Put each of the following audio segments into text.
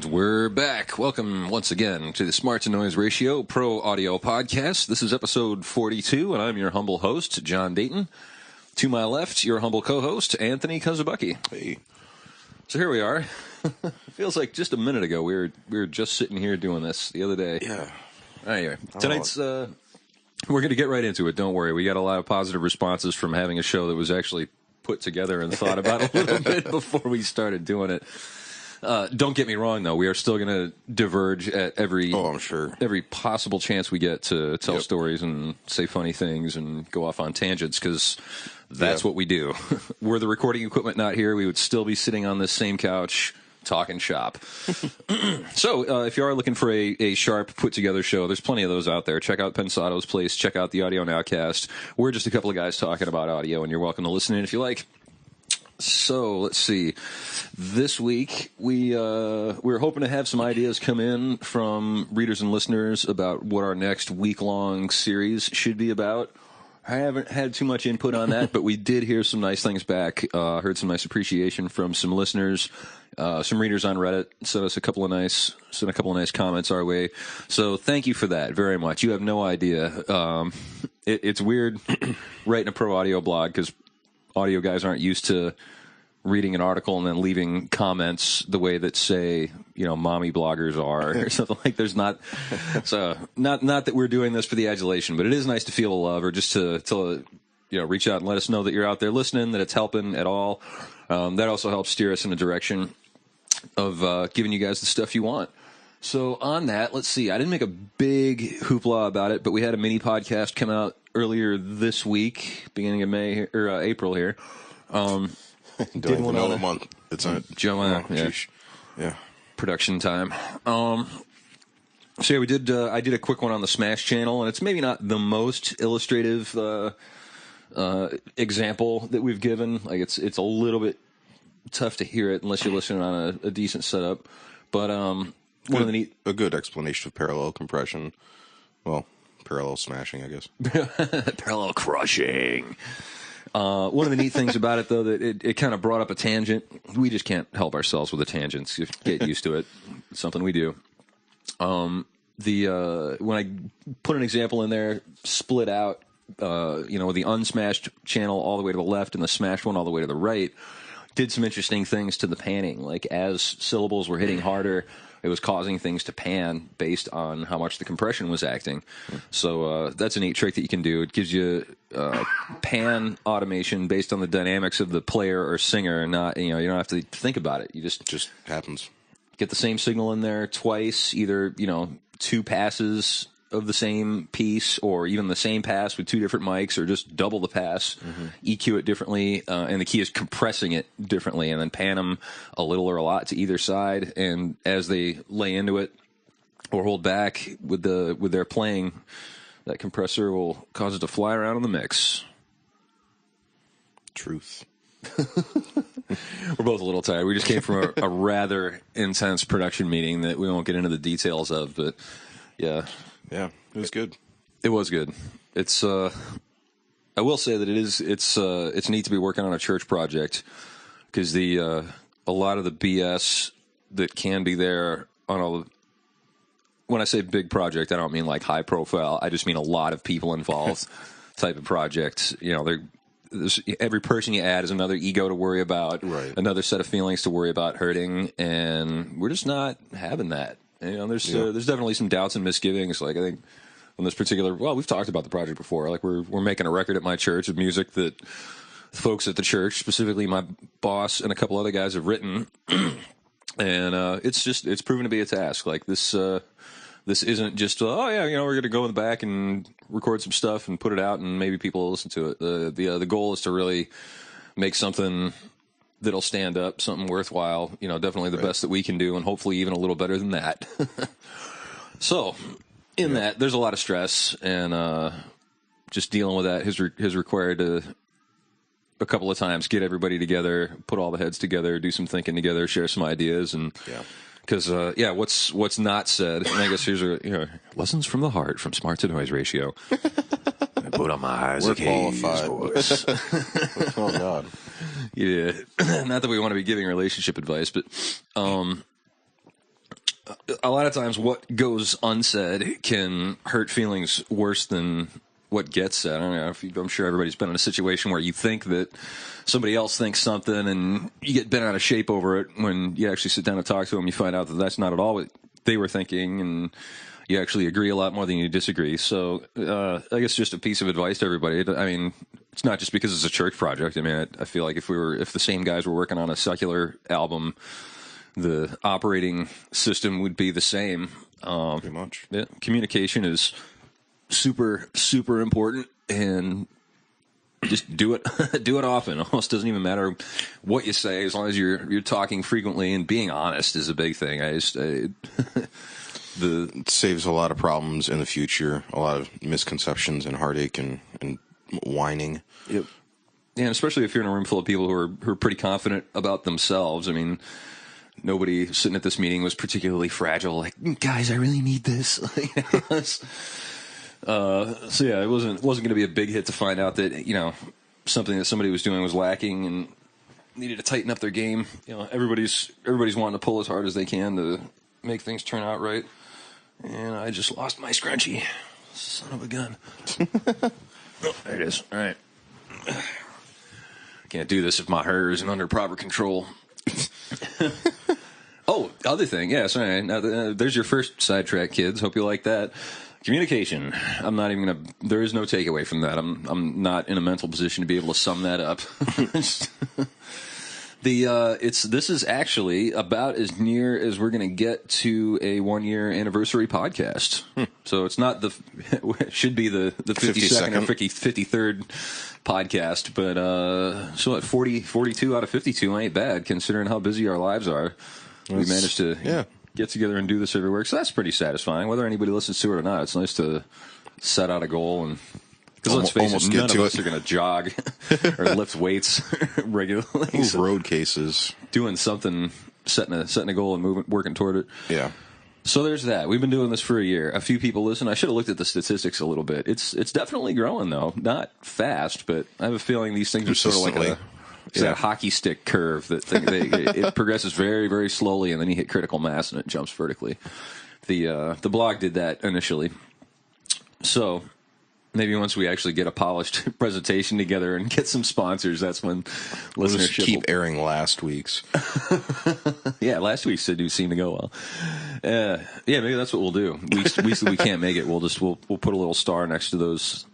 we're back. Welcome once again to the Smart to Noise Ratio Pro Audio Podcast. This is episode 42, and I'm your humble host, Jon Dayton. To my left, your humble co-host, Anthony Kosobucki. Hey. So here we are. It feels like just a minute ago we were just sitting here doing this the other day. Yeah. Anyway, tonight's we're going to get right into it. Don't worry. We got a lot of positive responses from having a show that was actually put together and thought about a little bit before we started doing it. Don't get me wrong, though. We are still going to diverge at every possible chance we get to tell stories and say funny things and go off on tangents, because that's what we do. Were the recording equipment not here, we would still be sitting on this same couch talking shop. So if you are looking for a sharp, put-together show, there's plenty of those out there. Check out Pensato's Place. Check out the Audio Nowcast. We're just a couple of guys talking about audio, and you're welcome to listen in if you like. So let's see. This week we're hoping to have some ideas come in from readers and listeners about what our next week-long series should be about. I haven't had too much input on that, but we did hear some nice things back. Heard some nice appreciation from some listeners. Some readers on Reddit sent a couple of nice comments our way. So thank you for that very much. You have no idea. It's weird writing a pro audio blog because audio guys aren't used to reading an article and then leaving comments the way that, say, mommy bloggers are or something like. There's not. So not that we're doing this for the adulation, but it is nice to feel the love, or just to reach out and let us know that you're out there listening, that it's helping at all. That also helps steer us in a direction of giving you guys the stuff you want. So on that, let's see. I didn't make a big hoopla about it, but we had a mini podcast come out earlier this week, beginning of May or April here. Don't even know what month it's in. Yeah. Production time. So yeah, we did. I did a quick one on the Smash channel, and it's maybe not the most illustrative example that we've given. Like it's a little bit tough to hear it unless you're listening on a decent setup. But a good explanation of parallel compression. Well, parallel smashing, I guess. Parallel crushing. One of the neat things about it, though, that it kind of brought up a tangent. We just can't help ourselves with the tangents. Get used to it. It's something we do. When I put an example in there, split out, the unsmashed channel all the way to the left and the smashed one all the way to the right, did some interesting things to the panning. Like as syllables were hitting harder, it was causing things to pan based on how much the compression was acting. So that's a neat trick that you can do. It gives you pan automation based on the dynamics of the player or singer. Not you don't have to think about it. You just happens. Get the same signal in there twice, either two passes of the same piece, or even the same pass with two different mics, or just double the pass, EQ it differently, and the key is compressing it differently, and then pan them a little or a lot to either side, and as they lay into it or hold back with their playing, that compressor will cause it to fly around in the mix. Truth. We're both a little tired. We just came from a rather intense production meeting that we won't get into the details of, but yeah. Yeah, it was good. It was good. It's I will say that it's neat to be working on a church project, because a lot of the BS that can be there when I say big project, I don't mean like high profile. I just mean a lot of people involved type of project. Every person you add is another ego to worry about, right. Another set of feelings to worry about hurting, and we're just not having that. There's definitely some doubts and misgivings. Like I think on this particular, we've talked about the project before. Like we're making a record at my church of music that folks at the church, specifically my boss and a couple other guys, have written, and it's proven to be a task. Like this isn't just we're going to go in the back and record some stuff and put it out and maybe people will listen to it. The goal is to really make something that'll stand up, something worthwhile, definitely the best that we can do, and hopefully even a little better than that. So, in that, there's a lot of stress, and just dealing with that has required a couple of times get everybody together, put all the heads together, do some thinking together, share some ideas, and because what's not said, and I guess here's lessons from the heart from Smart to Noise Ratio. I put on my eyes. We're qualified. Oh God. Yeah, not that we want to be giving relationship advice, but a lot of times what goes unsaid can hurt feelings worse than what gets said. I don't know if I'm sure everybody's been in a situation where you think that somebody else thinks something and you get bent out of shape over it. When you actually sit down and talk to them, you find out that that's not at all what they were thinking, and you actually agree a lot more than you disagree. So I guess just a piece of advice to everybody. I mean, it's not just because it's a church project. I mean, I feel like if the same guys were working on a secular album, the operating system would be the same. Pretty much. Yeah, communication is super, super important, and just do it. Do it often. Almost doesn't even matter what you say, as long as you're talking frequently, and being honest is a big thing. It saves a lot of problems in the future, a lot of misconceptions and heartache and whining. Yep. Yeah, and especially if you're in a room full of people who are pretty confident about themselves. I mean, nobody sitting at this meeting was particularly fragile. Like, guys, I really need this. So yeah, it wasn't going to be a big hit to find out that, something that somebody was doing was lacking and needed to tighten up their game. Everybody's wanting to pull as hard as they can to make things turn out right. And I just lost my scrunchie. Son of a gun. Oh, there it is. All right. Can't do this if my hair isn't under proper control. Oh, other thing. Yeah, sorry. Now, there's your first sidetrack, kids. Hope you like that. Communication. I'm not even going to... There is no takeaway from that. I'm not in a mental position to be able to sum that up. This is actually about as near as we're going to get to a 1-year anniversary podcast. So it's not it should be the 52nd or 53rd podcast, but so what, 42 out of 52 ain't bad considering how busy our lives are. We managed to get together and do this every week, so that's pretty satifying. Whether anybody listens to it or not, it's nice to set out a goal and. Because let's face it, none of us are going to jog or lift weights regularly. Move road cases. Doing something, setting a goal and working toward it. Yeah. So there's that. We've been doing this for a year. A few people listen. I should have looked at the statistics a little bit. It's definitely growing, though. Not fast, but I have a feeling these things are sort of like a hockey stick curve that it progresses very, very slowly, and then you hit critical mass and it jumps vertically. The blog did that initially. So maybe once we actually get a polished presentation together and get some sponsors, that's when we'll just keep will... airing last week's. Yeah, last week's did seem to go well. Yeah, maybe that's what we'll do. Weeks that we can't make it, we'll put a little star next to those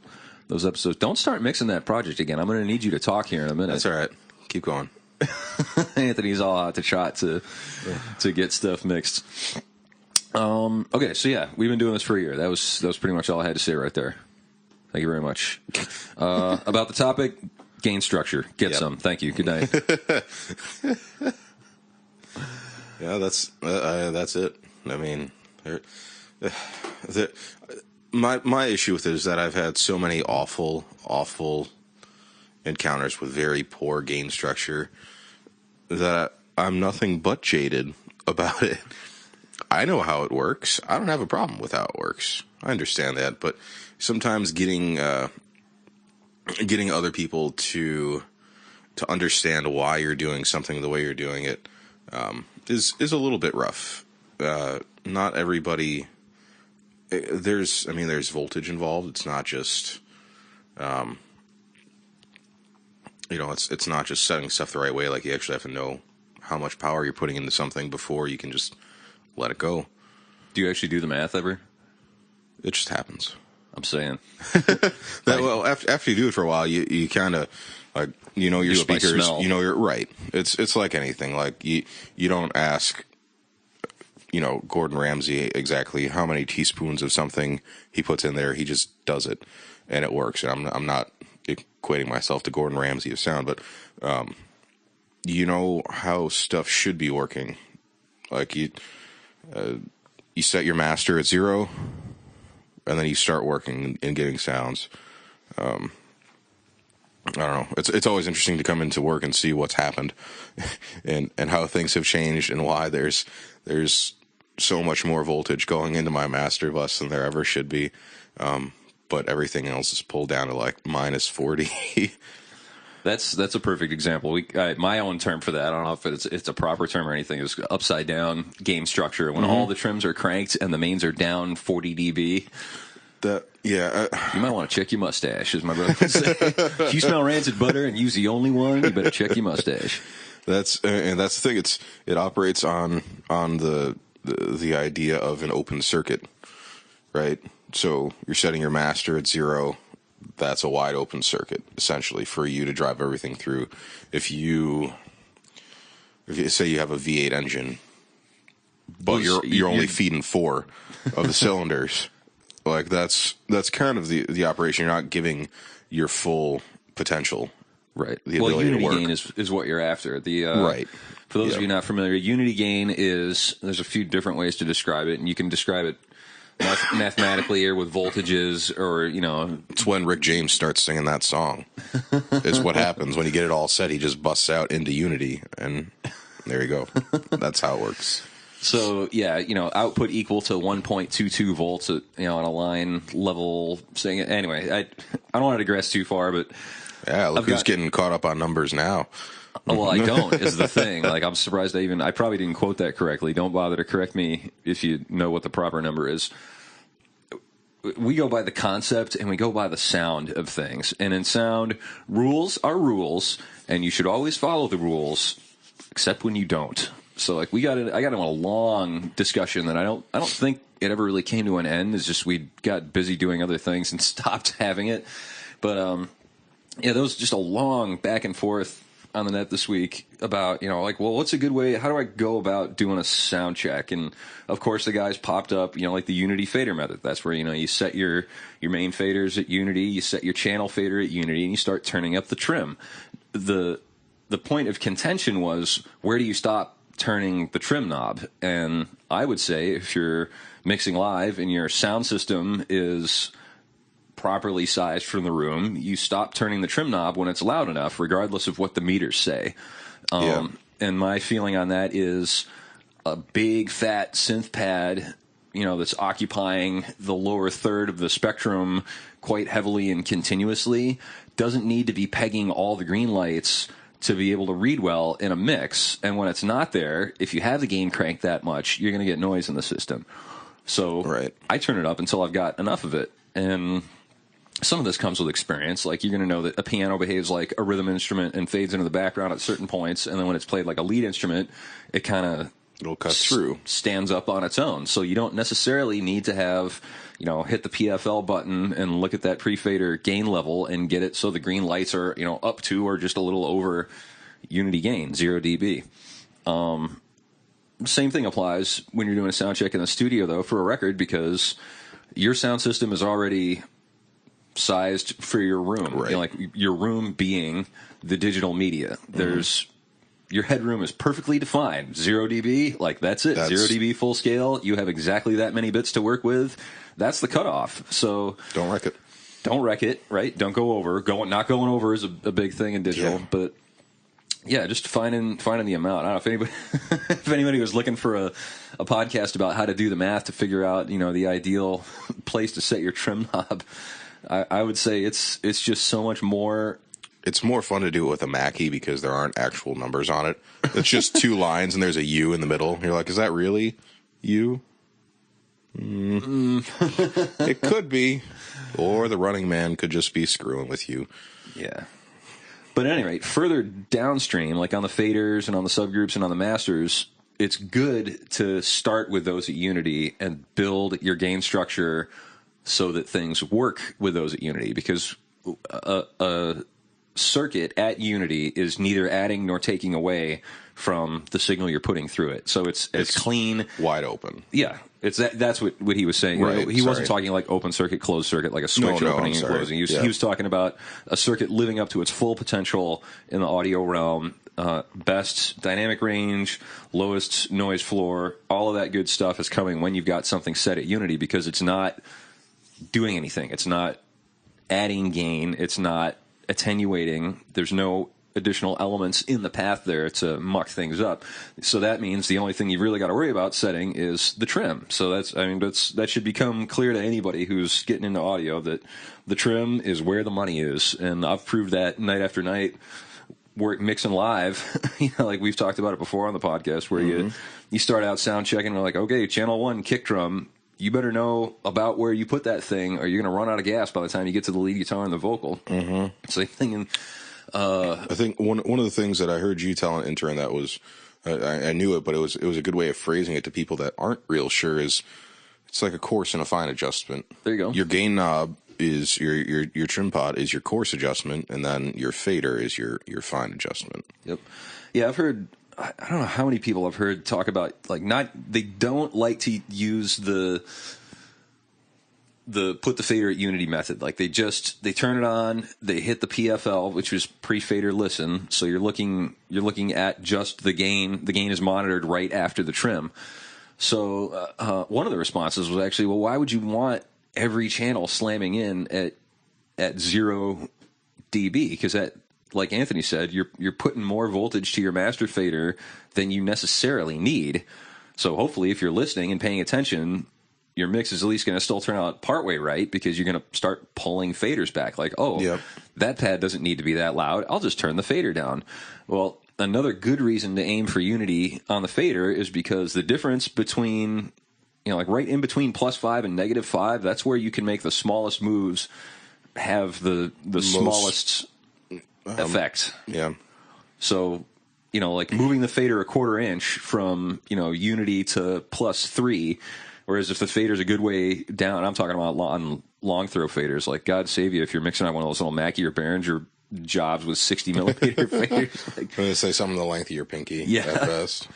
episodes. Don't start mixing that project again. I'm going to need you to talk here in a minute. That's all right. Keep going. Anthony's all out to trot to get stuff mixed. Okay, so yeah, we've been doing this for a year. That was pretty much all I had to say right there. Thank you very much. About the topic, gain structure. Get some. Thank you. Good night. Yeah, that's it. I mean, my issue with it is that I've had so many awful encounters with very poor gain structure that I'm nothing but jaded about it. I know how it works. I don't have a problem with how it works. I understand that, but sometimes getting other people to understand why you're doing something the way you're doing it is a little bit rough. Not everybody. There's voltage involved. It's not just it's not just setting stuff the right way. Like, you actually have to know how much power you're putting into something before you can just let it go. Do you actually do the math ever? It just happens. I'm saying. Well, after you do it for a while, you kind of like your speakers. You're right. It's like anything. Like you don't ask Gordon Ramsay exactly how many teaspoons of something he puts in there. He just does it, and it works. And I'm not equating myself to Gordon Ramsay of sound, but you know how stuff should be working. Like you set your master at 0, and then you start working and getting sounds. I don't know. It's always interesting to come into work and see what's happened, and how things have changed, and why there's so much more voltage going into my master bus than there ever should be. But everything else is pulled down to like -40. That's a perfect example. My own term for that, I don't know if it's a proper term or anything, is upside down gain structure. When all the trims are cranked and the mains are down 40 dB. You might want to check your mustache, as my brother would say. If you smell rancid butter and use the only one, you better check your mustache. That's the thing. It operates on the idea of an open circuit, right? So you're setting your master at 0. That's a wide open circuit, essentially, for you to drive everything through. If you say you have a V8 engine, but you're only feeding 4 of the cylinders, like that's kind of the operation. You're not giving your full potential. Right. Well, unity gain is what you're after. Right. For those of you not familiar, unity gain there's a few different ways to describe it, and you can describe it mathematically or with voltages, or it's when Rick James starts singing that song. It's what happens when you get it all set. He just busts out into unity, and there you go. That's how it works. So output equal to 1.22 volts on a line level. Saying it anyway. I don't want to digress too far, but look who's getting caught up on numbers now. Well, I don't, is the thing. Like, I'm surprised I probably didn't quote that correctly. Don't bother to correct me if you know what the proper number is. We go by the concept and we go by the sound of things. And in sound, rules are rules, and you should always follow the rules, except when you don't. So, like, I got into a long discussion that I don't think it ever really came to an end. It's just we got busy doing other things and stopped having it. But, there was just a long back and forth on the net this week about, what's a good way? How do I go about doing a sound check? And of course, the guys popped up, like the unity fader method. That's where, you set your main faders at unity, you set your channel fader at unity, and you start turning up the trim. The point of contention was, where do you stop turning the trim knob? And I would say, if you're mixing live and your sound system is properly sized from the room, you stop turning the trim knob when it's loud enough, regardless of what the meters say. And my feeling on that is a big fat synth pad, that's occupying the lower third of the spectrum quite heavily and continuously doesn't need to be pegging all the green lights to be able to read well in a mix. And when it's not there, if you have the gain cranked that much, you're going to get noise in the system. So I turn it up until I've got enough of it. And some of this comes with experience. Like, you're going to know that a piano behaves like a rhythm instrument and fades into the background at certain points, and then when it's played like a lead instrument, it'll cut through, stands up on its own. So you don't necessarily need to have, hit the PFL button and look at that pre-fader gain level and get it so the green lights are, up to or just a little over unity gain, 0 dB. Same thing applies when you're doing a sound check in the studio, though, for a record, because your sound system is already sized for your room, right? Like your room being the digital media. Your headroom is perfectly defined. 0 dB, like that's it. 0 dB full scale. You have exactly that many bits to work with. That's the cutoff. So don't wreck it. Don't wreck it, right? Don't go over. Not going over is a big thing in digital, but just finding the amount. I don't know if anybody was looking for a podcast about how to do the math to figure out, the ideal place to set your trim knob. I would say it's just so much more. It's more fun to do it with a Mackie because there aren't actual numbers on it. It's just 2 lines and there's a U in the middle. You're like, is that really U? It could be. Or the running man could just be screwing with you. Yeah. But at any rate, further downstream, like on the faders and on the subgroups and on the masters, it's good to start with those at unity and build your gain structure so that things work with those at unity, because a circuit at unity is neither adding nor taking away from the signal you're putting through it. So it's clean, wide open. Yeah, that's what he was saying. Right. He wasn't talking like open circuit, closed circuit, like a switch opening and closing. He was talking about a circuit living up to its full potential in the audio realm. Best dynamic range, lowest noise floor, all of that good stuff is coming when you've got something set at unity, because it's not doing anything. It's not adding gain. It's not attenuating. There's no additional elements in the path there to muck things up. So that means the only thing you've really got to worry about setting is the trim. So that should become clear to anybody who's getting into audio, that the trim is where the money is. And I've proved that night after night. Work mixing live, like we've talked about it before on the podcast, where you start out sound checking and like, okay, channel 1 kick drum, you better know about where you put that thing, or you're going to run out of gas by the time you get to the lead guitar and the vocal. Same thing. I think one of the things that I heard you tell an intern that was, I knew it, but it was a good way of phrasing it to people that aren't real sure, is it's like a coarse and a fine adjustment. There you go. Your gain knob is your trim pot is your coarse adjustment, and then your fader is your fine adjustment. Yep. Yeah, I've heard, I don't know how many people I've heard talk about, like, they don't like to use the put the fader at unity method. Like they turn it on, they hit the PFL, which is pre-fader listen. So you're looking at just the gain. The gain is monitored right after the trim. So one of the responses was actually, well, why would you want every channel slamming in at 0 dB? Because that, like Anthony said, you're putting more voltage to your master fader than you necessarily need. So hopefully, if you're listening and paying attention, your mix is at least going to still turn out partway right, because you're going to start pulling faders back. Like, that pad doesn't need to be that loud. I'll just turn the fader down. Well, another good reason to aim for unity on the fader is because the difference between, like right in between +5 and -5, that's where you can make the smallest moves have the smallest effect. Yeah. So, like moving the fader a 1/4 inch from, unity to +3, whereas if the fader's a good way down, I'm talking about on long throw faders, like God save you if you're mixing out one of those little Mackie or Behringer jobs with 60 millimeter faders. Like, I'm going to say something the length of your pinky at best.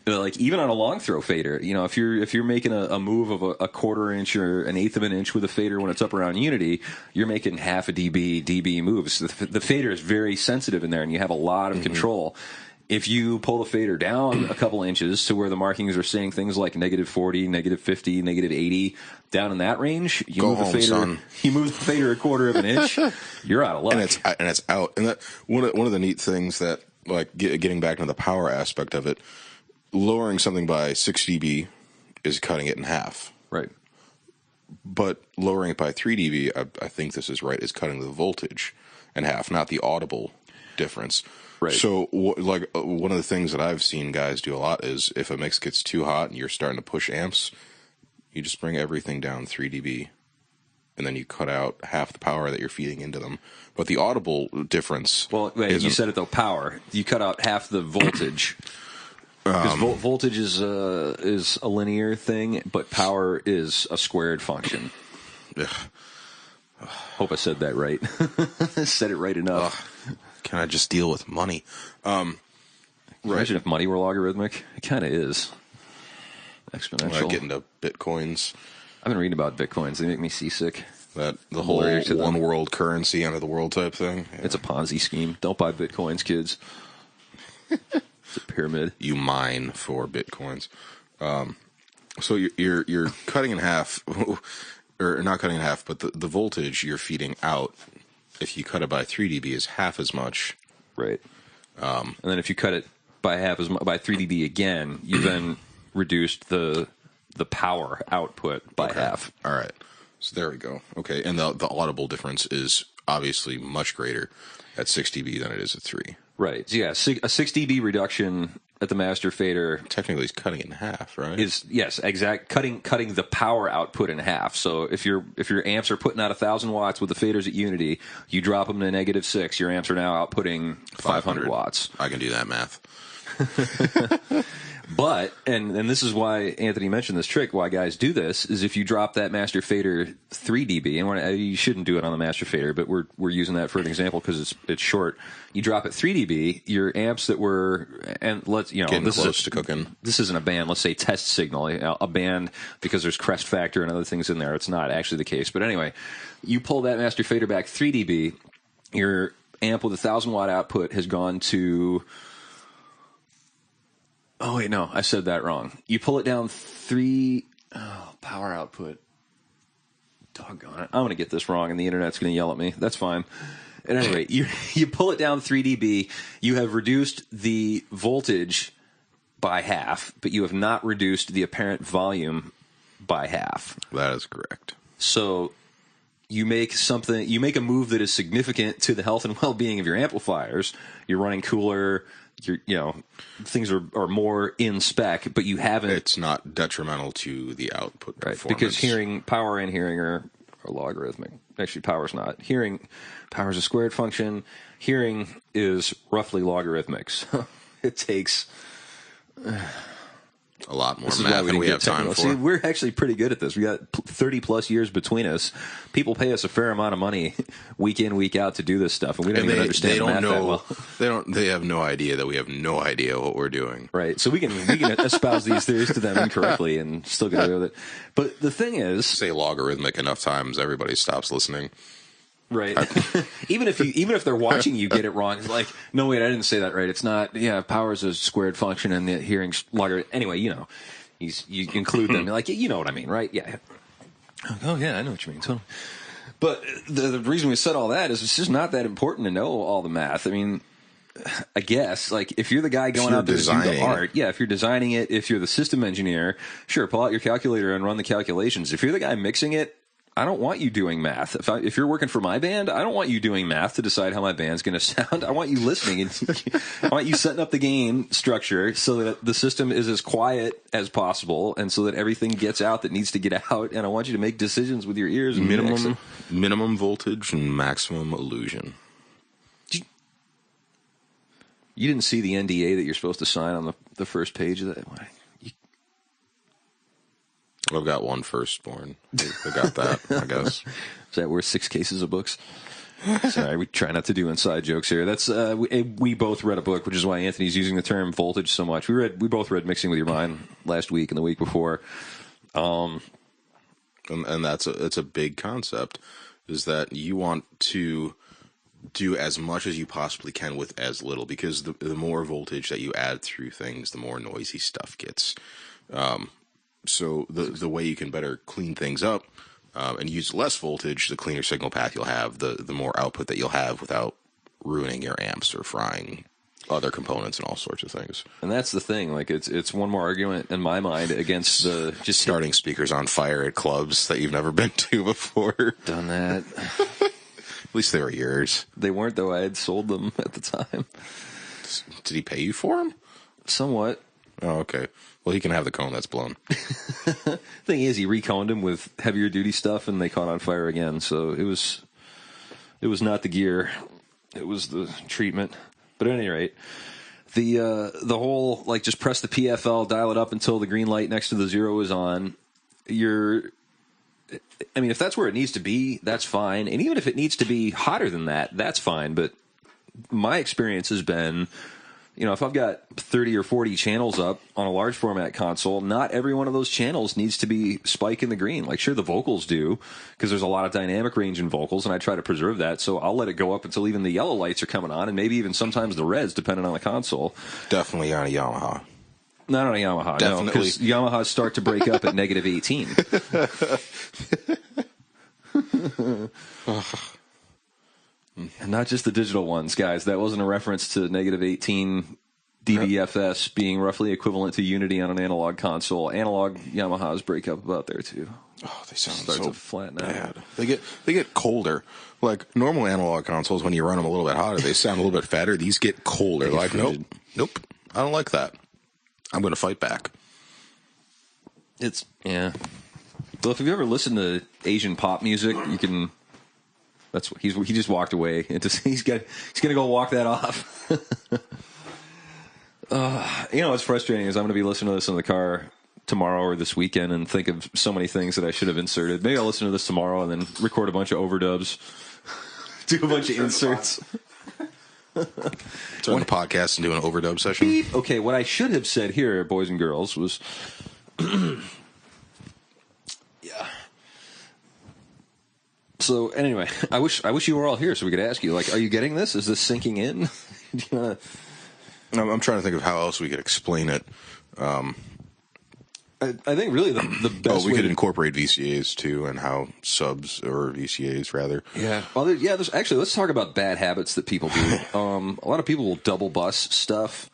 Like even on a long throw fader, if you're making a move of a 1/4 inch or an 1/8 of an inch with a fader when it's up around unity, you're making half a dB moves. The fader is very sensitive in there, and you have a lot of control. If you pull the fader down a couple inches to where the markings are saying things like -40, -50, -80, down in that range, you move the fader a 1/4 of an inch, you're out of luck. And it's out. And that one of the neat things that, like, getting back into the power aspect of it, lowering something by 6 dB is cutting it in half. Right. But lowering it by 3 dB, I think this is right, is cutting the voltage in half, not the audible difference. Right. So, one of the things that I've seen guys do a lot is if a mix gets too hot and you're starting to push amps, you just bring everything down 3 dB, and then you cut out half the power that you're feeding into them. But the audible difference... Well, wait, you said it, though, power. You cut out half the voltage. Because voltage is a linear thing, but power is a squared function. Hope I said that right. Said it right enough. Can I just deal with money? Imagine if money were logarithmic. It kind of is. Exponential. Get into bitcoins. I've been reading about bitcoins. They make me seasick. The whole one world currency, end of the world type thing. Yeah. It's a Ponzi scheme. Don't buy bitcoins, kids. It's a pyramid. You mine for bitcoins. So you're cutting in half, or not cutting in half, but the voltage you're feeding out, if you cut it by 3 dB, is half as much. Right. And then if you cut it by by 3 dB again, you then reduced the power output by half. All right. So there we go. Okay, and the audible difference is obviously much greater at 6 dB than it is at 3. Right. So yeah, a 6 dB reduction at the master fader technically is cutting it in half, right? Cutting the power output in half. So if your amps are putting out 1,000 watts with the faders at unity, you drop them to -6, your amps are now outputting 500 watts. I can do that math. But, and this is why Anthony mentioned this trick, why guys do this, is if you drop that master fader 3 dB, and you shouldn't do it on the master fader, but we're using that for an example because it's short. You drop it 3 dB, your amps that were, and getting close to cooking. This isn't a band, let's say test signal, a band, because there's crest factor and other things in there. It's not actually the case. But anyway, you pull that master fader back 3 dB, your amp with 1,000 watt output has gone to... Oh, wait, no, I said that wrong. You pull it down power output. Doggone it. I'm going to get this wrong, and the internet's going to yell at me. That's fine. At any rate, you pull it down 3 dB. You have reduced the voltage by half, but you have not reduced the apparent volume by half. That is correct. So you make a move that is significant to the health and well-being of your amplifiers. You're running cooler. Things are more in spec, but you haven't. It's not detrimental to the output performance. Because power and hearing are logarithmic. Actually, power's not. Power's a squared function. Hearing is roughly logarithmic. So it takes a lot more math than we have time for. See, we're actually pretty good at this. We got 30 plus years between us. People pay us a fair amount of money week in, week out to do this stuff, and we don't even understand math that well. They have no idea that we have no idea what we're doing. Right. So we can espouse these theories to them incorrectly and still get away with it. But the thing is, say logarithmic enough times, everybody stops listening. Right. Even if they're watching you get it wrong, it's like, no, wait, I didn't say that right. It's not. Yeah, power is a squared function, and the hearing's logarithmic. Anyway, you include them. You're like, you know what I mean, right? Yeah. Oh yeah, I know what you mean. Totally. But the reason we said all that is it's just not that important to know all the math. I mean, I guess like if you're the guy going out there to do the art, if you're designing it, if you're the system engineer, sure, pull out your calculator and run the calculations. If you're the guy mixing it, I don't want you doing math. If you're working for my band, I don't want you doing math to decide how my band's going to sound. I want you listening. I want you setting up the gain structure so that the system is as quiet as possible and so that everything gets out that needs to get out. And I want you to make decisions with your ears. And minimum voltage and maximum illusion. You didn't see the NDA that you're supposed to sign on the first page of that? I've got one firstborn. I got that, I guess. Is that worth 6 cases of books? Sorry, we try not to do inside jokes here. That's we both read a book, which is why Anthony's using the term voltage so much. We both read Mixing with Your Mind last week and the week before. And it's a big concept, is that you want to do as much as you possibly can with as little, because the more voltage that you add through things, the more noisy stuff gets. So the way you can better clean things up and use less voltage, the cleaner signal path you'll have, the more output that you'll have without ruining your amps or frying other components and all sorts of things. And that's the thing. Like it's one more argument in my mind against the just starting speakers on fire at clubs that you've never been to before. Done that. At least they were yours. They weren't, though. I had sold them at the time. Did he pay you for them? Somewhat. Oh, okay. Well, he can have the cone that's blown. Thing is, he reconed them with heavier duty stuff, and they caught on fire again. So it was not the gear; it was the treatment. But at any rate, the whole like just press the PFL, dial it up until the green light next to the 0 is on. I mean, if that's where it needs to be, that's fine. And even if it needs to be hotter than that, that's fine. But my experience has been, if I've got 30 or 40 channels up on a large format console, not every one of those channels needs to be spike in the green. Like, sure, the vocals do, because there's a lot of dynamic range in vocals, and I try to preserve that. So I'll let it go up until even the yellow lights are coming on, and maybe even sometimes the reds, depending on the console. Definitely on a Yamaha. Not on a Yamaha, definitely. No, because Yamahas start to break up at negative 18. And not just the digital ones, guys. That wasn't a reference to negative 18 DBFS being roughly equivalent to Unity on an analog console. Analog Yamahas break up about there too. Oh, they sound so so flat now. Bad. They get colder. Like normal analog consoles, when you run them a little bit hotter, they sound a little bit fatter. These get colder. Like nope, I don't like that. I'm going to fight back. Yeah. Well, if you've ever listened to Asian pop music, you can. That's what he just walked away. He's going to go walk that off. What's frustrating is I'm going to be listening to this in the car tomorrow or this weekend and think of so many things that I should have inserted. Maybe I'll listen to this tomorrow and then record a bunch of overdubs, do a bunch of inserts. Turn the podcast and do an overdub session. Beep. Okay, what I should have said here, boys and girls, was yeah. So anyway, I wish you were all here so we could ask you, like, are you getting this? Is this sinking in? Do you wanna... I'm trying to think of how else we could explain it. I think really the best. We could incorporate VCAs too, and how subs or VCAs rather. Yeah. Well, there's actually, let's talk about bad habits that people do. A lot of people will double bus stuff,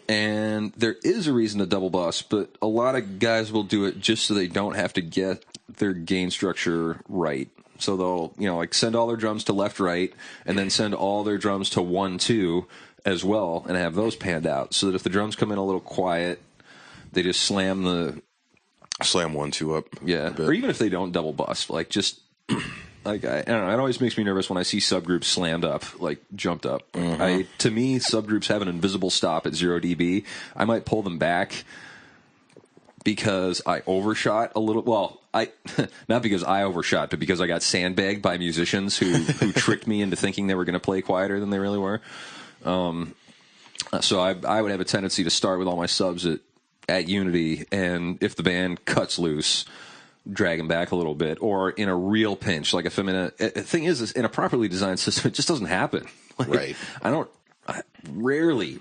and there is a reason to double bus, but a lot of guys will do it just so they don't have to get their gain structure right. So they'll, like send all their drums to left, right, and then send all their drums to 1-2 as well, and have those panned out, so that if the drums come in a little quiet, they just slam 1-2 up. Yeah. Or even if they don't double bus, like just like I don't know, it always makes me nervous when I see subgroups slammed up, like jumped up. To me, subgroups have an invisible stop at 0 dB. I might pull them back because I overshot a little. Well, not because I overshot, but because I got sandbagged by musicians who tricked me into thinking they were going to play quieter than they really were. So I would have a tendency to start with all my subs at unity, and if the band cuts loose, drag them back a little bit, or in a real pinch, like if I'm in the thing is in a properly designed system, it just doesn't happen. Like, right. I rarely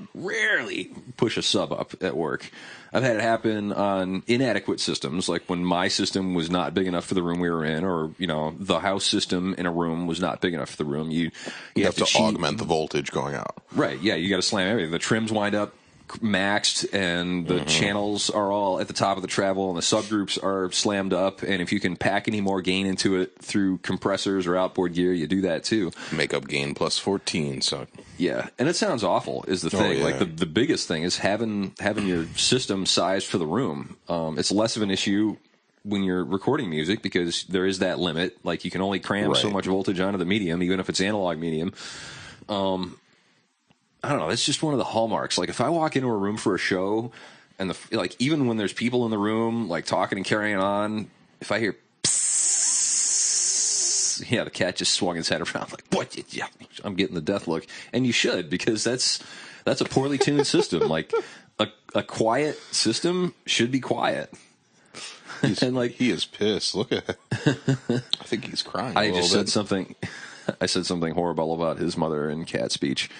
push a sub up at work. I've had it happen on inadequate systems, like when my system was not big enough for the room we were in, or the house system in a room was not big enough for the room. You have to augment the voltage going out. Right. Yeah. You got to slam everything. The trims wind up maxed, and the channels are all at the top of the travel, and the subgroups are slammed up, and if you can pack any more gain into it through compressors or outboard gear, you do that too. Make up gain plus 14, so yeah. And it sounds awful is the thing. Yeah. Like the biggest thing is having your system sized for the room. It's less of an issue when you're recording music because there is that limit. Like you can only cram so much voltage onto the medium, even if it's analog medium. I don't know. It's just one of the hallmarks. Like if I walk into a room for a show, and even when there's people in the room like talking and carrying on, if I hear psss, the cat just swung his head around like, what? Yeah, I'm getting the death look, and you should, because that's a poorly tuned system. Like a quiet system should be quiet. And like he is pissed. Look at it. I think he's crying. I said something horrible about his mother in cat speech.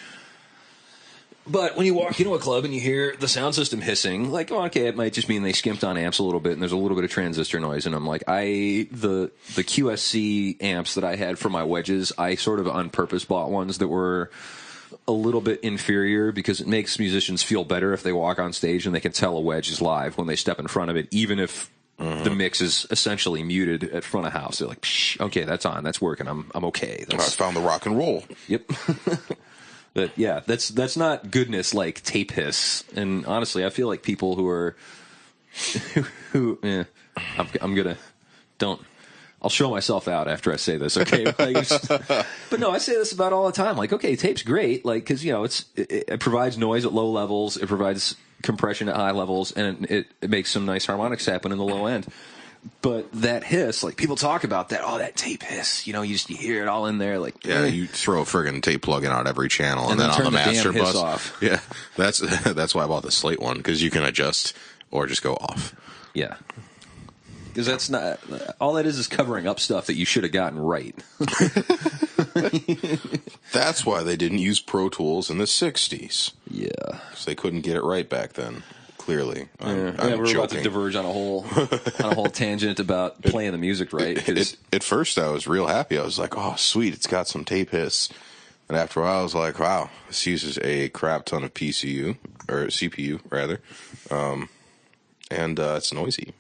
But when you walk into a club and you hear the sound system hissing, like, okay, it might just mean they skimped on amps a little bit and there's a little bit of transistor noise. And I'm like, the QSC amps that I had for my wedges, I sort of on purpose bought ones that were a little bit inferior because it makes musicians feel better if they walk on stage and they can tell a wedge is live when they step in front of it, even if the mix is essentially muted at front of house. They're like, psh, okay, that's on, that's working, I'm okay. I found the rock and roll. Yep. But yeah, that's not goodness like tape hiss. And honestly, I feel like people I'll show myself out after I say this, okay? But no, I say this about all the time. Like, okay, tape's great, like, because it provides noise at low levels, it provides compression at high levels, and it makes some nice harmonics happen in the low end. But that hiss, like people talk about that, that tape hiss, you hear it all in there, like you throw a friggin' tape plug-in on every channel, and then on the master bus, off. Yeah, that's why I bought the Slate one, because you can adjust or just go off. Yeah, because that's not all that is covering up stuff that you should have gotten right. That's why they didn't use Pro Tools in the '60s. Yeah, because they couldn't get it right back then. Clearly, we're about to diverge on a whole tangent about playing the music right. At first, I was real happy. I was like, "Oh, sweet, it's got some tape hiss." And after a while, I was like, "Wow, this uses a crap ton of CPU rather, and it's noisy."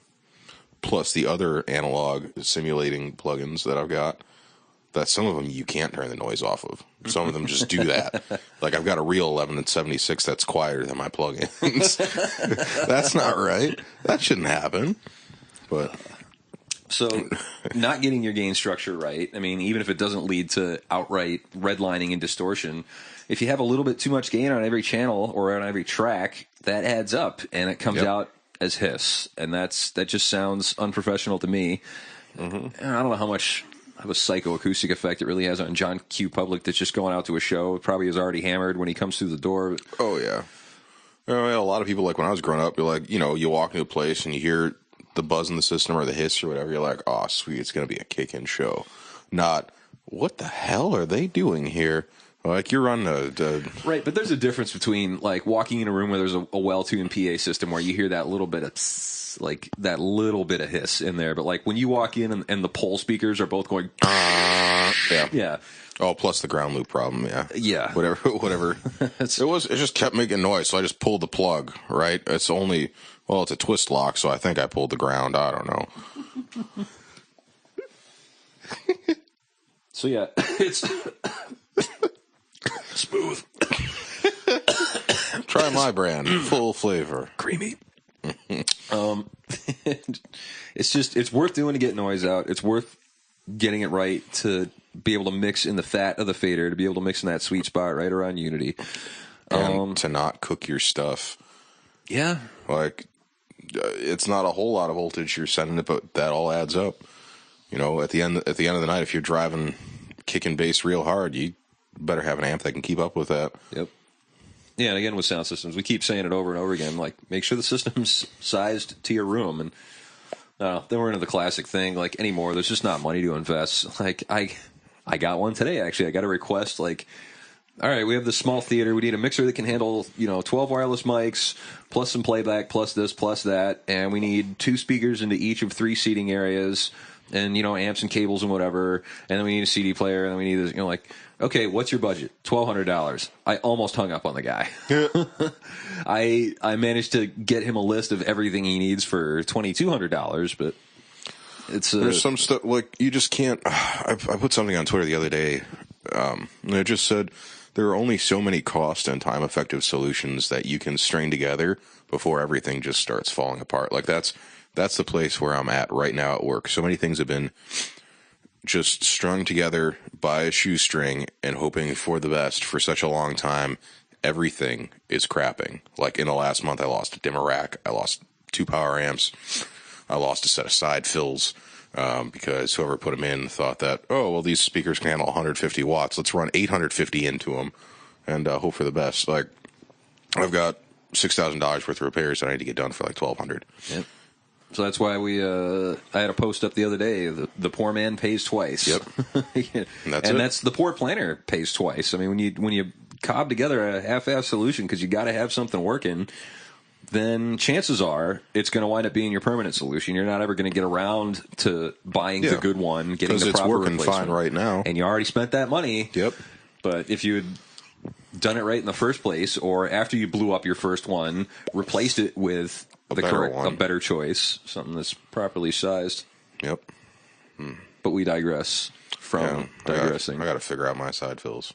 Plus, the other analog simulating plugins that I've got, that some of them you can't turn the noise off of. Some of them just do that. Like I've got a real 1176 that's quieter than my plugins. That's not right. That shouldn't happen. But so not getting your gain structure right, I mean, even if it doesn't lead to outright redlining and distortion, if you have a little bit too much gain on every channel or on every track, that adds up and it comes out as hiss. And that just sounds unprofessional to me. And I don't know how much of a psychoacoustic effect it really has on John Q. Public that's just going out to a show. It probably is already hammered when he comes through the door. Oh, yeah. A lot of people, like when I was growing up, you're like, you walk into a place and you hear the buzz in the system or the hiss or whatever. You're like, oh, sweet, it's going to be a kick-in show. Not, what the hell are they doing here? Like, you're running a right, but there's a difference between, like, walking in a room where there's a well-tuned PA system where you hear that little bit of psst, like, that little bit of hiss in there. But, like, when you walk in and the pole speakers are both going... Yeah. Oh, plus the ground loop problem, yeah. Yeah. Whatever. It just kept making noise, so I just pulled the plug, right? It's a twist lock, so I think I pulled the ground. I don't know. So, yeah, it's... smooth. Try my brand, full flavor, creamy. It's worth doing to get noise out. It's worth getting it right to be able to mix in the fat of the fader, to be able to mix in that sweet spot right around unity, and to not cook your stuff. Yeah, like it's not a whole lot of voltage you're sending it, but that all adds up. You know, at the end of the night, if you're driving, kicking bass real hard, you better have an amp that can keep up with that. Yep. Yeah, and again with sound systems, we keep saying it over and over again. Like, make sure the system's sized to your room, and then we're into the classic thing. Like, anymore, there's just not money to invest. Like, I got one today. Actually, I got a request. Like, all right, we have this small theater. We need a mixer that can handle 12 wireless mics plus some playback plus this plus that, and we need 2 speakers into each of 3 seating areas, and amps and cables and whatever, and then we need a CD player, and then we need this. Like. Okay, what's your budget? $1,200. I almost hung up on the guy. I managed to get him a list of everything he needs for $2,200, but it's there's some stuff like you just can't. I put something on Twitter the other day, and it just said there are only so many cost and time effective solutions that you can string together before everything just starts falling apart. Like that's the place where I'm at right now at work. So many things have been just strung together by a shoestring and hoping for the best for such a long time. Everything is crapping. Like in the last month, I lost a dimmer rack. I lost 2 power amps. I lost a set of side fills because whoever put them in thought that, oh, well, these speakers can handle 150 watts. Let's run 850 into them and hope for the best. Like, I've got $6,000 worth of repairs that I need to get done for like $1,200. Yep. So that's why I had a post up the other day. The poor man pays twice. Yep. That's the poor planner pays twice. I mean, when you cob together a half-ass solution because you got to have something working, then chances are it's going to wind up being your permanent solution. You're not ever going to get around to buying the good one, getting the proper replacement. Because it's working fine right now, and you already spent that money. Yep. But if you had done it right in the first place, or after you blew up your first one, replaced it with a better choice, something that's properly sized. Yep. But we digress from digressing. I got to figure out my side fills.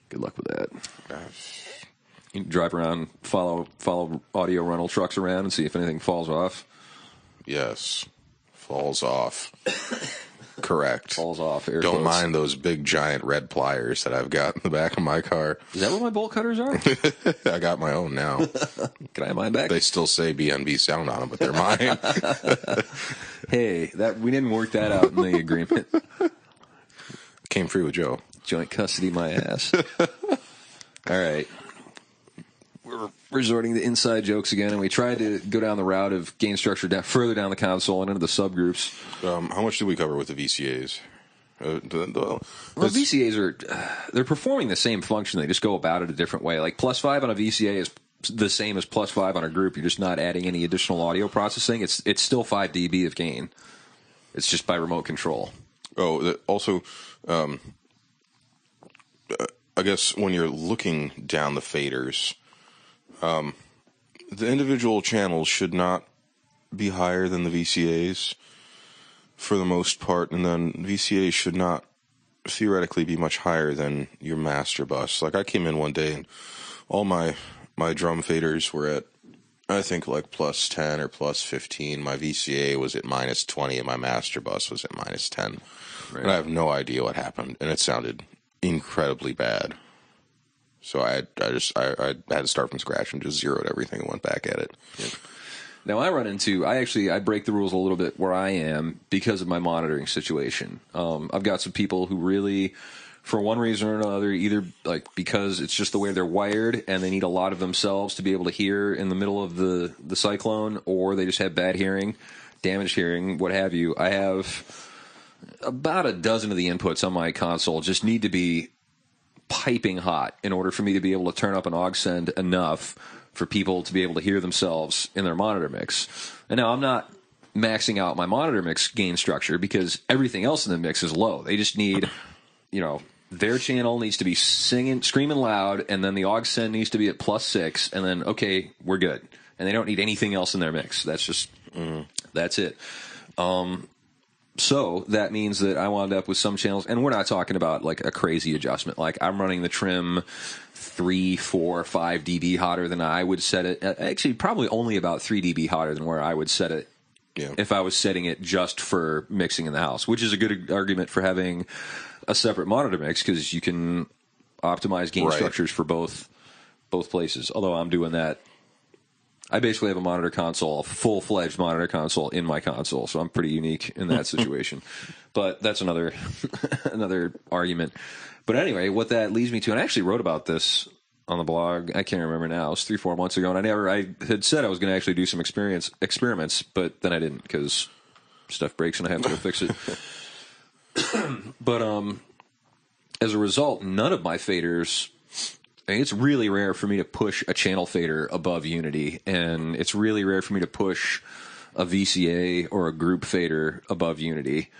Good luck with that. You can drive around, follow audio rental trucks around and see if anything falls off. Yes. Falls off. Correct. Falls off. Don't mind those big giant red pliers that I've got in the back of my car. Is that what my bolt cutters are? I got my own now. Can I have mine back? They still say BNB sound on them, but they're mine. Hey, we didn't work that out in the agreement. Came free with Joe. Joint custody my ass. All right. We're resorting to inside jokes again, and we tried to go down the route of gain structure further down the console and into the subgroups. How much did we cover with the VCAs? VCAs they're performing the same function. They just go about it a different way. Like +5 on a VCA is the same as +5 on a group. You're just not adding any additional audio processing. It's still 5 dB of gain. It's just by remote control. Oh, also, I guess when you're looking down the faders, the individual channels should not be higher than the VCAs for the most part, and then VCAs should not theoretically be much higher than your master bus. Like, I came in one day and all my drum faders were at, I think, like +10 or +15. My VCA was at -20 and my master bus was at -10. Right. And I have no idea what happened, and it sounded incredibly bad. So I had to start from scratch and just zeroed everything and went back at it. Yep. Now I break the rules a little bit where I am because of my monitoring situation. I've got some people who really, for one reason or another, either like because it's just the way they're wired and they need a lot of themselves to be able to hear in the middle of the cyclone, or they just have bad hearing, damaged hearing, what have you. I have about a dozen of the inputs on my console just need to be piping hot in order for me to be able to turn up an aux send enough for people to be able to hear themselves in their monitor mix. And now I'm not maxing out my monitor mix gain structure because everything else in the mix is low. They just need, their channel needs to be screaming loud, and then the aux send needs to be at +6, and then, okay, we're good. And they don't need anything else in their mix. That's just, that's it. So that means that I wound up with some channels, and we're not talking about like a crazy adjustment. Like I'm running the trim 3, 4, 5 dB hotter than I would set it. Actually, probably only about 3 dB hotter than where I would set it if I was setting it just for mixing in the house, which is a good argument for having a separate monitor mix because you can optimize gain structures for both places. Although I'm doing that. I basically have a monitor console, a full-fledged monitor console in my console, so I'm pretty unique in that situation. But that's another argument. But anyway, what that leads me to, and I actually wrote about this on the blog, I can't remember now, it was 3-4 months ago, and I had said I was going to actually do some experiments, but then I didn't because stuff breaks and I have to go fix it. But as a result, none of my faders... it's really rare for me to push a channel fader above unity, and it's really rare for me to push a VCA or a group fader above unity.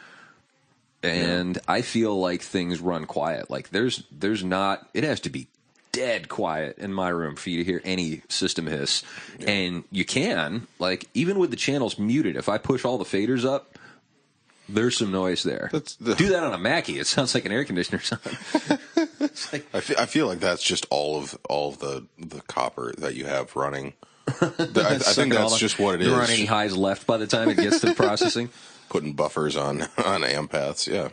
And I feel like things run quiet. Like there's not, it has to be dead quiet in my room for you to hear any system hiss. Yeah. And you can, like, even with the channels muted, if I push all the faders up, there's some noise there. Do that on a Mackie. It sounds like an air conditioner sound. Like, I feel like that's just all of the copper that you have running. I think that's just what it is. There aren't any highs left by the time it gets to the processing. Putting buffers on amp paths, yeah.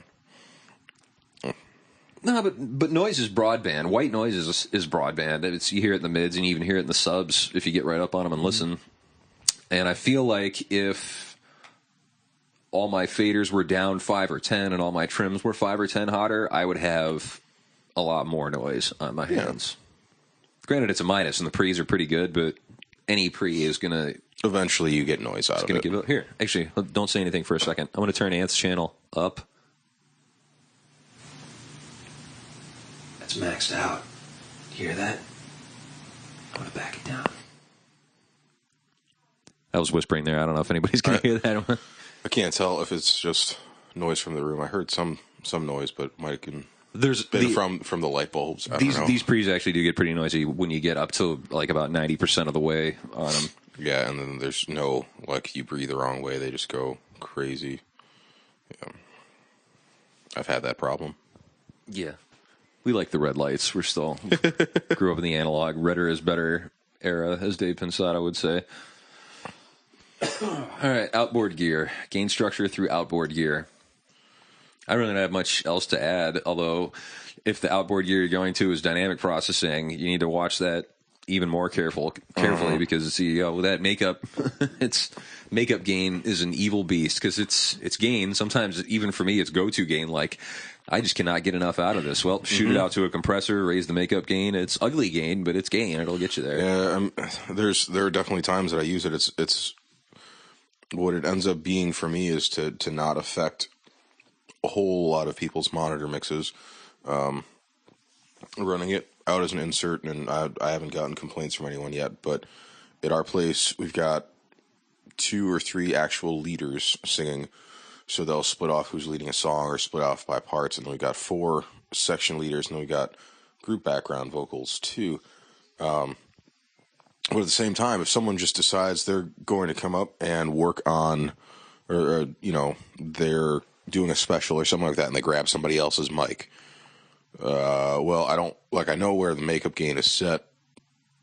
No, but noise is broadband. White noise is broadband. You hear it in the mids, and you even hear it in the subs if you get right up on them and listen. And I feel like if all my faders were down 5 or 10 and all my trims were 5 or 10 hotter, I would have a lot more noise on my hands. Granted, it's a minus, and the pre's are pretty good, but any pre is going to... Eventually, you get noise out of it. Give it. Here, actually, don't say anything for a second. I'm going to turn Anth's channel up. That's maxed out. You hear that? I'm going to back it down. I was whispering there. I don't know if anybody's going to hear that. I can't tell if it's just noise from the room. I heard some noise, but might have been from the light bulbs. These pre's actually do get pretty noisy when you get up to like about 90% of the way on them. Yeah, and then there's no, like, you breathe the wrong way, they just go crazy. Yeah. I've had that problem. Yeah. We like the red lights. We're still grew up in the analog, redder is better era, as Dave Pensado would say. All right, outboard gear. Gain structure through outboard gear. I really don't have much else to add, although if the outboard gear you're going to is dynamic processing, you need to watch that even more carefully because that makeup, makeup gain is an evil beast because it's gain. Sometimes even for me, it's go-to gain. Like I just cannot get enough out of this. Well, shoot it out to a compressor, raise the makeup gain. It's ugly gain, but it's gain. It'll get you there. Yeah, there are definitely times that I use it. It's what it ends up being for me is to not affect a whole lot of people's monitor mixes. Running it out as an insert, and I haven't gotten complaints from anyone yet, but at our place we've got 2 or 3 actual leaders singing, so they'll split off who's leading a song or split off by parts, and then we got 4 section leaders, and then we got group background vocals too. But at the same time, if someone just decides they're going to come up and work on, or they're doing a special or something like that, and they grab somebody else's mic, I know where the makeup gain is set.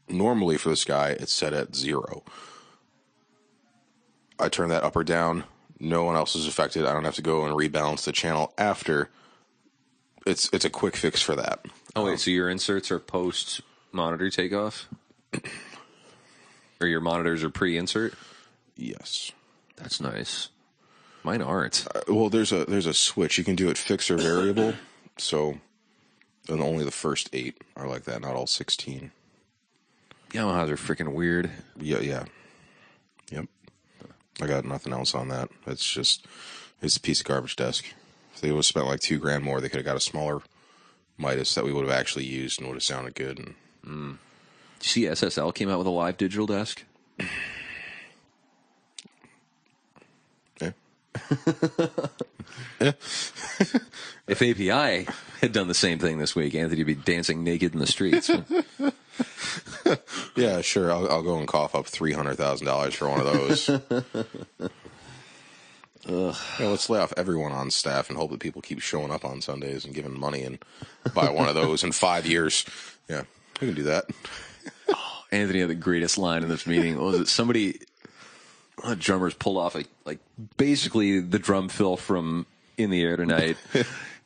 Normally for this guy, it's set at 0. I turn that up or down. No one else is affected. I don't have to go and rebalance the channel after. It's a quick fix for that. Oh, wait, so your inserts are post-monitor takeoff? Or your monitors are pre-insert? Yes. That's nice. Mine aren't. Well, there's a switch. You can do it fixed or variable. So, and only the first 8 are like that, not all 16. Yamahas are freaking weird. Yeah. Yep. I got nothing else on that. It's a piece of garbage desk. If they would have spent like $2,000 more, they could have got a smaller Midas that we would have actually used and would have sounded good. And did you see SSL came out with a live digital desk? Yeah. Yeah. If API had done the same thing this week, Anthony would be dancing naked in the streets. Yeah, sure. I'll go and cough up $300,000 for one of those. Yeah, let's lay off everyone on staff and hope that people keep showing up on Sundays and giving money and buy one of those in 5 years. Yeah, we can do that. Oh, Anthony had the greatest line in this meeting. What was it? Somebody, one of the drummers pulled off like basically the drum fill from In the Air Tonight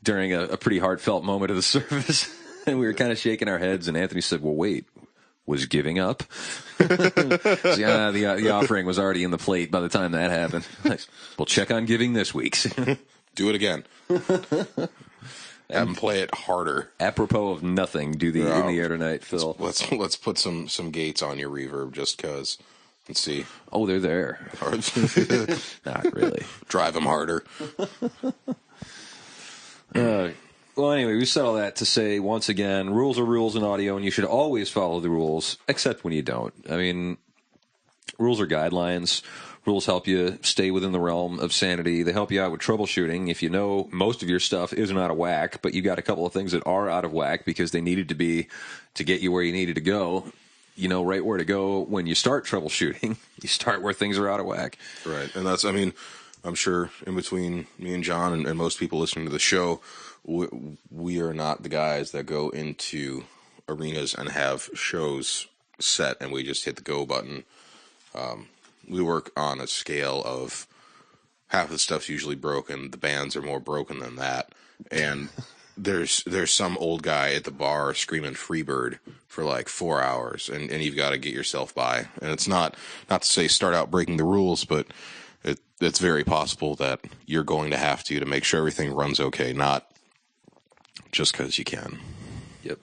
during a pretty heartfelt moment of the service. And we were kind of shaking our heads, and Anthony said, well, wait, was giving up? So, the offering was already in the plate by the time that happened. We'll check on giving this week's. Do it again. Have them play it harder. Apropos of nothing, do the In the Air Tonight fill. Let's put some gates on your reverb just because. Let's see. Oh, they're there. Not really. Drive them harder. Well, anyway, we said all that to say, once again, rules are rules in audio, and you should always follow the rules, except when you don't. I mean, rules are guidelines. Rules help you stay within the realm of sanity. They help you out with troubleshooting. If you know most of your stuff isn't out of whack, but you got a couple of things that are out of whack because they needed to be to get you where you needed to go, you know right where to go when you start troubleshooting. You start where things are out of whack. Right, and that's, I mean, I'm sure in between me and John and most people listening to the show, we are not the guys that go into arenas and have shows set and we just hit the go button. We work on a scale of half the stuff's usually broken. The bands are more broken than that. And there's some old guy at the bar screaming Freebird for like 4 hours and you've got to get yourself by. And it's not to say start out breaking the rules, but it's very possible that you're going to have to make sure everything runs okay, not just because you can. Yep.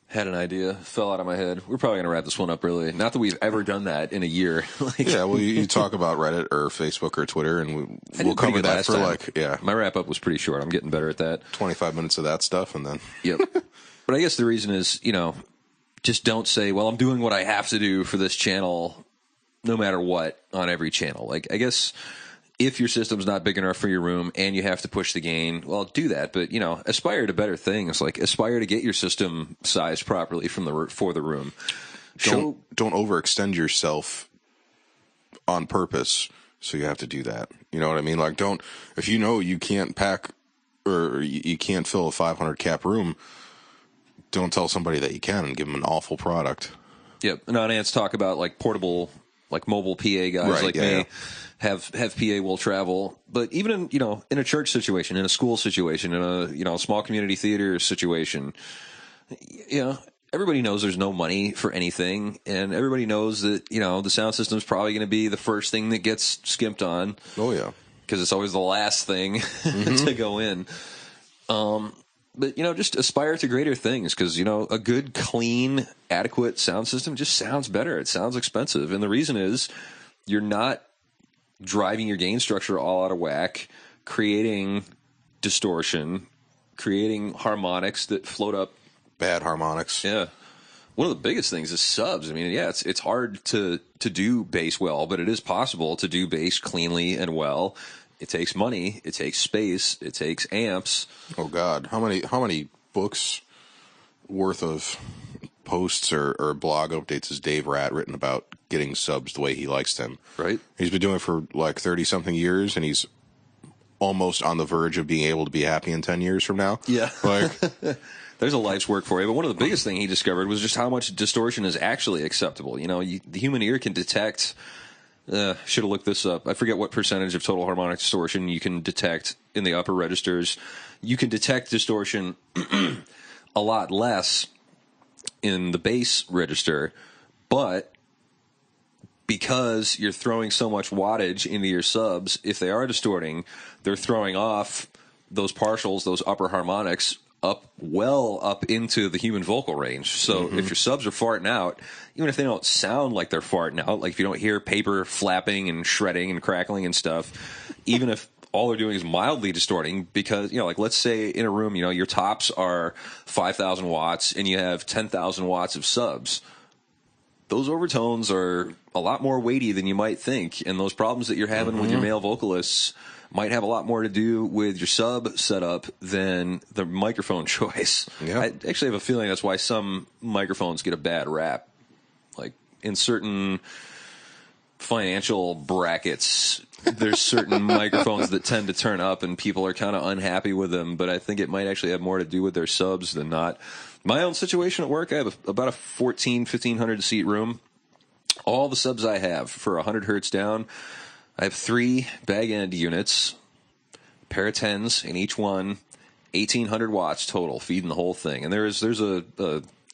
Had an idea, fell out of my head. We're probably going to wrap this one up, really. Not that we've ever done that in a year. Yeah, well, you talk about Reddit or Facebook or Twitter, and we'll cover that for time. My wrap-up was pretty short. I'm getting better at that. 25 minutes of that stuff, and then... Yep. But I guess the reason is, just don't say, well, I'm doing what I have to do for this channel no matter what on every channel. Like, I guess... if your system's not big enough for your room and you have to push the gain, well, do that. But, aspire to better things. Like, aspire to get your system sized properly for the room. Don't overextend yourself on purpose, so you have to do that. You know what I mean? Like, if you can't pack or you can't fill a 500 cap room, don't tell somebody that you can and give them an awful product. Yep. And on Ant's talk about, like, portable, like, mobile PA guys me. Yeah. Have PA will travel, but even in a church situation, in a school situation, in a small community theater situation, everybody knows there's no money for anything, and everybody knows that the sound system is probably going to be the first thing that gets skimped on. Oh yeah, because it's always the last thing to go in. But just aspire to greater things, because a good, clean, adequate sound system just sounds better. It sounds expensive, and the reason is you're not driving your gain structure all out of whack, creating distortion, creating harmonics that float up. Bad harmonics. Yeah. One of the biggest things is subs. I mean, yeah, it's hard to do bass well, but it is possible to do bass cleanly and well. It takes money, it takes space, it takes amps. Oh God, how many books worth of posts or blog updates has Dave Ratt written about getting subs the way he likes them? Right. He's been doing it for like 30-something years, and he's almost on the verge of being able to be happy in 10 years from now. Yeah. Like, there's a life's work for you. But one of the biggest things he discovered was just how much distortion is actually acceptable. The human ear can detect... should have looked this up. I forget what percentage of total harmonic distortion you can detect in the upper registers. You can detect distortion a lot less in the bass register, but because you're throwing so much wattage into your subs, if they are distorting, they're throwing off those partials, those upper harmonics, up into the human vocal range. So if your subs are farting out, even if they don't sound like they're farting out, like if you don't hear paper flapping and shredding and crackling and stuff, even if all they're doing is mildly distorting, because, like, let's say in a room, your tops are 5,000 watts and you have 10,000 watts of subs. Those overtones are a lot more weighty than you might think, and those problems that you're having with your male vocalists might have a lot more to do with your sub setup than the microphone choice. Yeah. I actually have a feeling that's why some microphones get a bad rap. Like, in certain financial brackets, there's certain microphones that tend to turn up and people are kind of unhappy with them, but I think it might actually have more to do with their subs than not. My own situation at work, I have about a 1,500 seat room. All the subs I have for 100 hertz down, I have 3 bag end units, a pair of 10s in each one, 1,800 watts total, feeding the whole thing. And there's a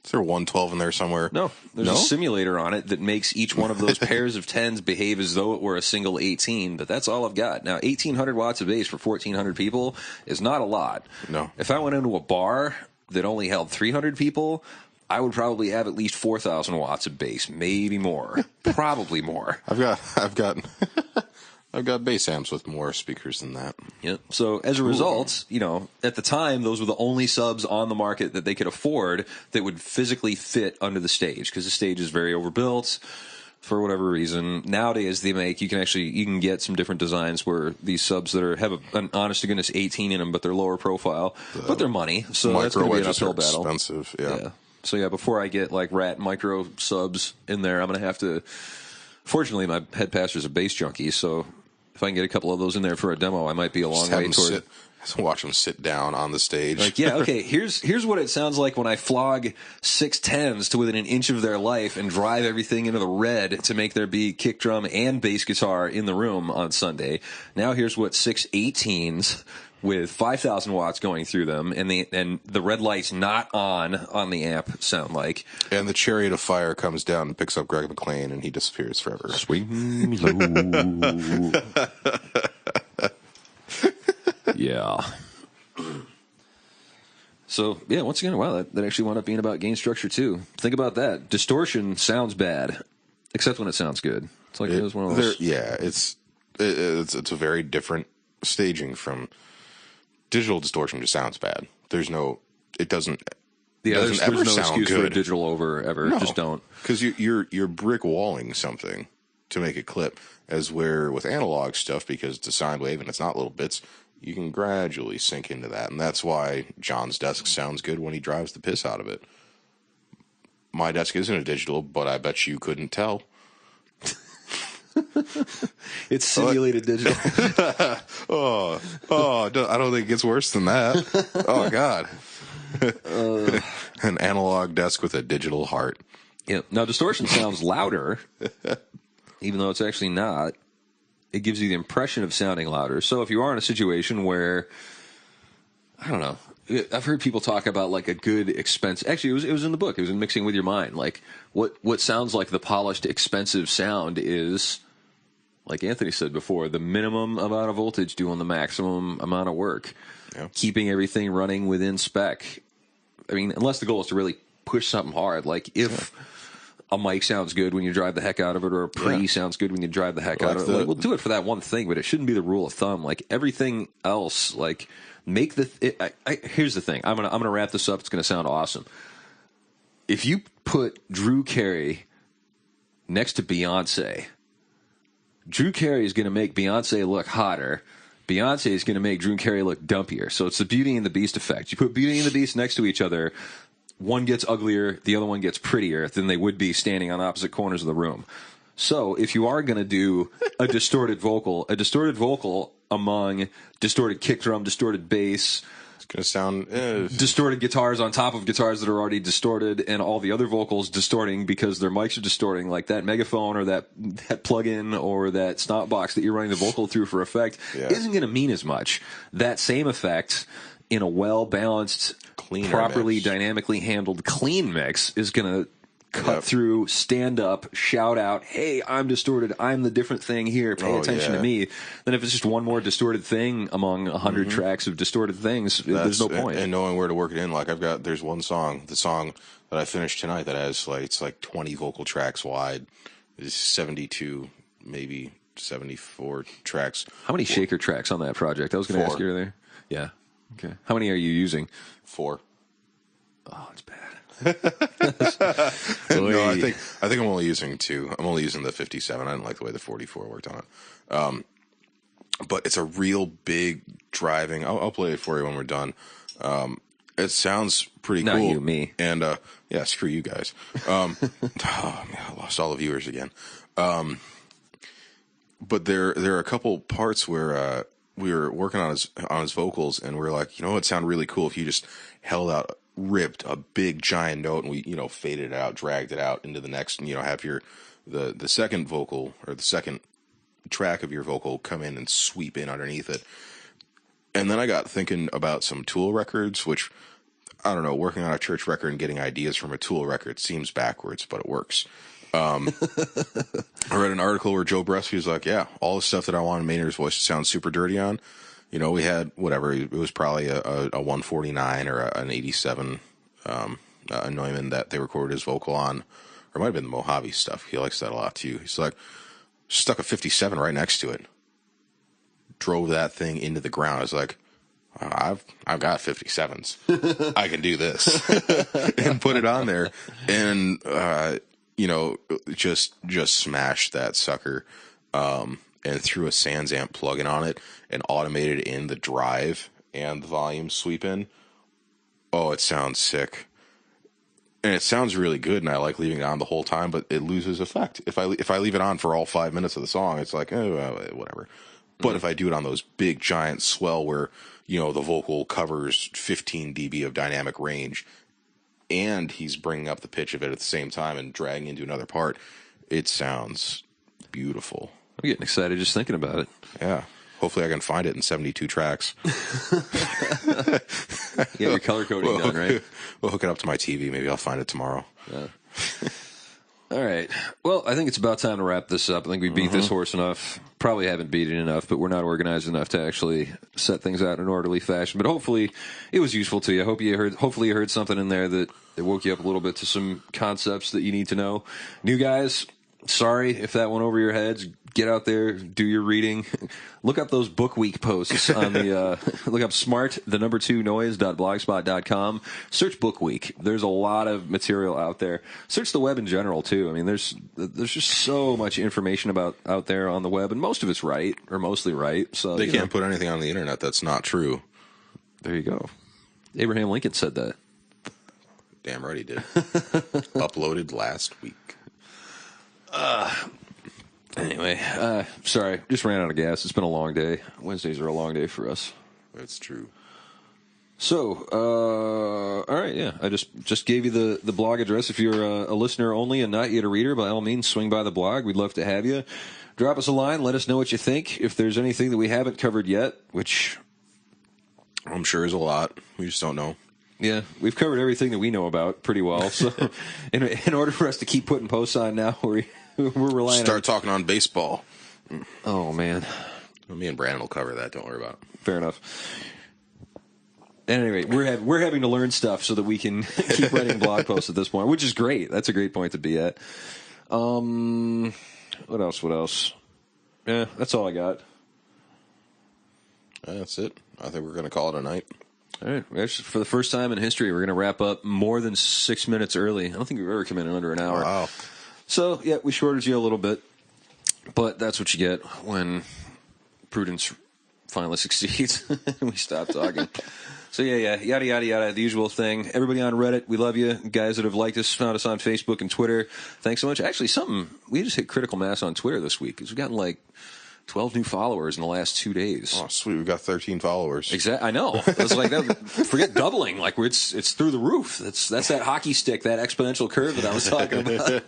is there 112 in there somewhere? No. There's a simulator on it that makes each one of those pairs of 10s behave as though it were a single 18, but that's all I've got. Now, 1,800 watts of bass for 1,400 people is not a lot. No. If I went into a bar that only held 300 people, I would probably have at least 4,000 watts of bass, maybe more. Probably more. I've got I've got bass amps with more speakers than that. Yep. So as a result, at the time, those were the only subs on the market that they could afford that would physically fit under the stage, because the stage is very overbuilt for whatever reason. Nowadays, you can get some different designs where these subs that have an honest to goodness 18 in them, but they're lower profile, but they're money. So that's going to be an uphill battle. Expensive, yeah. So before I get like rat micro subs in there, I'm going to have to. Fortunately, my head pastor's a bass junkie, so if I can get a couple of those in there for a demo, I might be a long way toward. Watch them sit down on the stage. Like, yeah, okay, here's what it sounds like when I flog 6 10s to within an inch of their life and drive everything into the red to make there be kick drum and bass guitar in the room on Sunday. Now here's what 6 18s with 5,000 watts going through them and the red light's not on the amp sound like. And the chariot of fire comes down and picks up Greg McLean and he disappears forever. Swing low. Yeah. So, yeah, once again, wow, that actually wound up being about gain structure, too. Think about that. Distortion sounds bad, except when it sounds good. It's like it was one of those. Yeah, it's a very different staging from digital distortion. Just sounds bad. It doesn't. Yeah, there's no sound excuse good for a digital over ever. No, just don't. Because you're brick walling something to make it clip, as where with analog stuff, because it's a sine wave and it's not little bits, you can gradually sink into that. And that's why John's desk sounds good when he drives the piss out of it. My desk isn't a digital, but I bet you couldn't tell. It's simulated digital. I don't think it gets worse than that. Oh, God. An analog desk with a digital heart. Yeah. Now, distortion sounds louder, even though it's actually not. It gives you the impression of sounding louder. So if you are in a situation where, I don't know, I've heard people talk about like a good expensive. Actually, it was in the book. It was in Mixing with Your Mind. Like what sounds like the polished, expensive sound is, like Anthony said before, the minimum amount of voltage doing the maximum amount of work, keeping everything running within spec. I mean, unless the goal is to really push something hard. Like if a mic sounds good when you drive the heck out of it, or a pre sounds good when you drive the heck out of it. Like, we'll do it for that one thing, but it shouldn't be the rule of thumb. Like everything else, like make here's the thing. I'm gonna wrap this up. It's gonna sound awesome. If you put Drew Carey next to Beyonce, Drew Carey is gonna make Beyonce look hotter. Beyonce is gonna make Drew Carey look dumpier. So it's the Beauty and the Beast effect. You put Beauty and the Beast next to each other, one gets uglier, the other one gets prettier than they would be standing on opposite corners of the room. So if you are going to do a distorted vocal among distorted kick drum, distorted bass, it's going to sound distorted guitars on top of guitars that are already distorted, and all the other vocals distorting because their mics are distorting, like that megaphone or that plug-in or that snot box that you're running the vocal through for effect, isn't going to mean as much. That same effect in a well-balanced, properly dynamically handled clean mix is going to cut through, stand up, shout out, hey, I'm distorted, I'm the different thing here, pay attention to me. Then if it's just one more distorted thing among 100 tracks of distorted things, there's no point. And knowing where to work it in, like there's one song, the song that I finished tonight that has it's like 20 vocal tracks wide, it's 72 maybe 74 tracks. How many shaker tracks on that project? I was going to ask you earlier. Yeah. Okay. How many are you using? 4. Oh, it's bad. No, I think I'm only using 2. I'm only using the 57. I didn't like the way the 44 worked on it. But it's a real big driving. I'll play it for you when we're done. It sounds pretty cool. Not you, me. And yeah, screw you guys. Oh, man, I lost all the viewers again. But there are a couple parts where we were working on his vocals, and we were like, it'd sound really cool if you just ripped a big giant note, and we faded it out, dragged it out into the next, and have your the second vocal or the second track of your vocal come in and sweep in underneath it. And then I got thinking about some Tool records, which, I don't know, working on a Church record and getting ideas from a Tool record seems backwards, but it works. I read an article where Joe Bresky was like, yeah, all the stuff that I wanted Maynard's voice to sound super dirty on, we had whatever, it was probably a 149 or an 87 a Neumann that they recorded his vocal on, or it might have been the Mojave stuff. He likes that a lot too. He's like, stuck a 57 right next to it, drove that thing into the ground. I was like, I've got 57s. I can do this. And put it on there, and just smashed that sucker, and threw a SansAmp plugin on it and automated in the drive and the volume sweep in. Oh, it sounds sick. And it sounds really good, and I like leaving it on the whole time, but it loses effect. If I leave it on for all 5 minutes of the song, it's like, whatever. But if I do it on those big, giant swell where, the vocal covers 15 dB of dynamic range, and he's bringing up the pitch of it at the same time and dragging into another part, it sounds beautiful. I'm getting excited just thinking about it. Yeah. Hopefully I can find it in 72 tracks. Get your color coding done, right? We'll hook it up to my TV. Maybe I'll find it tomorrow. Yeah. All right. Well, I think it's about time to wrap this up. I think we beat this horse enough. Probably haven't beat it enough, but we're not organized enough to actually set things out in an orderly fashion. But hopefully it was useful to you. Hopefully you heard something in there that woke you up a little bit to some concepts that you need to know. New guys, sorry if that went over your heads. Get out there, do your reading. Look up those book week posts on the look up smart2noise.blogspot.com. Search book week. There's a lot of material out there. Search the web in general too. I mean, there's just so much information out there on the web, and most of it's right, or mostly right. So they can't put anything on the internet that's not true. There you go. Abraham Lincoln said that. Damn right he did. Uploaded last week. Anyway, sorry, just ran out of gas. It's been a long day. Wednesdays are a long day for us. That's true. So, all right, yeah. I just gave you the blog address. If you're a listener only and not yet a reader, by all means, swing by the blog. We'd love to have you. Drop us a line. Let us know what you think. If there's anything that we haven't covered yet, which I'm sure is a lot. We just don't know. Yeah, we've covered everything that we know about pretty well. So, in order for us to keep putting posts on now, we're relying Start talking on baseball. Oh, man. Well, me and Brandon will cover that. Don't worry about it. Fair enough. At any rate, we're having to learn stuff so that we can keep writing blog posts at this point, which is great. That's a great point to be at. What else? Yeah, that's all I got. That's it. I think we're going to call it a night. All right. Actually, for the first time in history, we're going to wrap up more than 6 minutes early. I don't think we've ever come in under an hour. Wow. So, yeah, we shorted you a little bit, but that's what you get when prudence finally succeeds and we stop talking. So, yeah, yada, yada, yada, the usual thing. Everybody on Reddit, we love you. Guys that have liked us, found us on Facebook and Twitter, thanks so much. Actually, we just hit critical mass on Twitter this week because we've gotten 12 new followers in the last 2 days. Oh, sweet. We've got 13 followers. Exactly. I know. It's like that. Forget doubling. It's through the roof. That's that hockey stick, that exponential curve that I was talking about.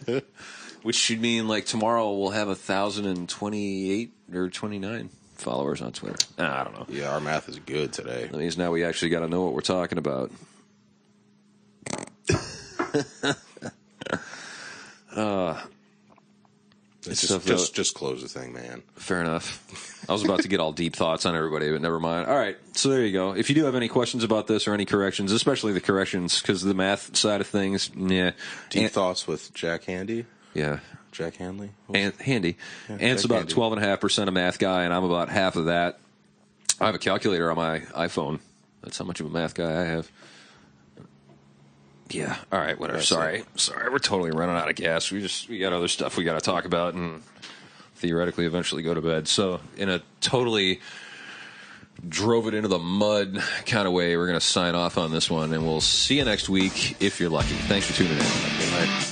Which should mean tomorrow we'll have 1,028 or 29 followers on Twitter. I don't know. Yeah, our math is good today. That means now we actually got to know what we're talking about. Just close the thing, man. Fair enough. I was about to get all deep thoughts on everybody, but never mind. All right, so there you go. If you do have any questions about this or any corrections, especially the corrections, because the math side of things, yeah. Deep thoughts with Jack Handy? Yeah. Jack Hanley? Handy. Yeah, Ant's about 12.5% a math guy, and I'm about half of that. I have a calculator on my iPhone. That's how much of a math guy I have. Yeah. All right. Whatever. Sorry. We're totally running out of gas. We got other stuff we got to talk about, and theoretically eventually go to bed. So in a totally drove it into the mud kind of way, we're going to sign off on this one, and we'll see you next week if you're lucky. Thanks for tuning in. Good night.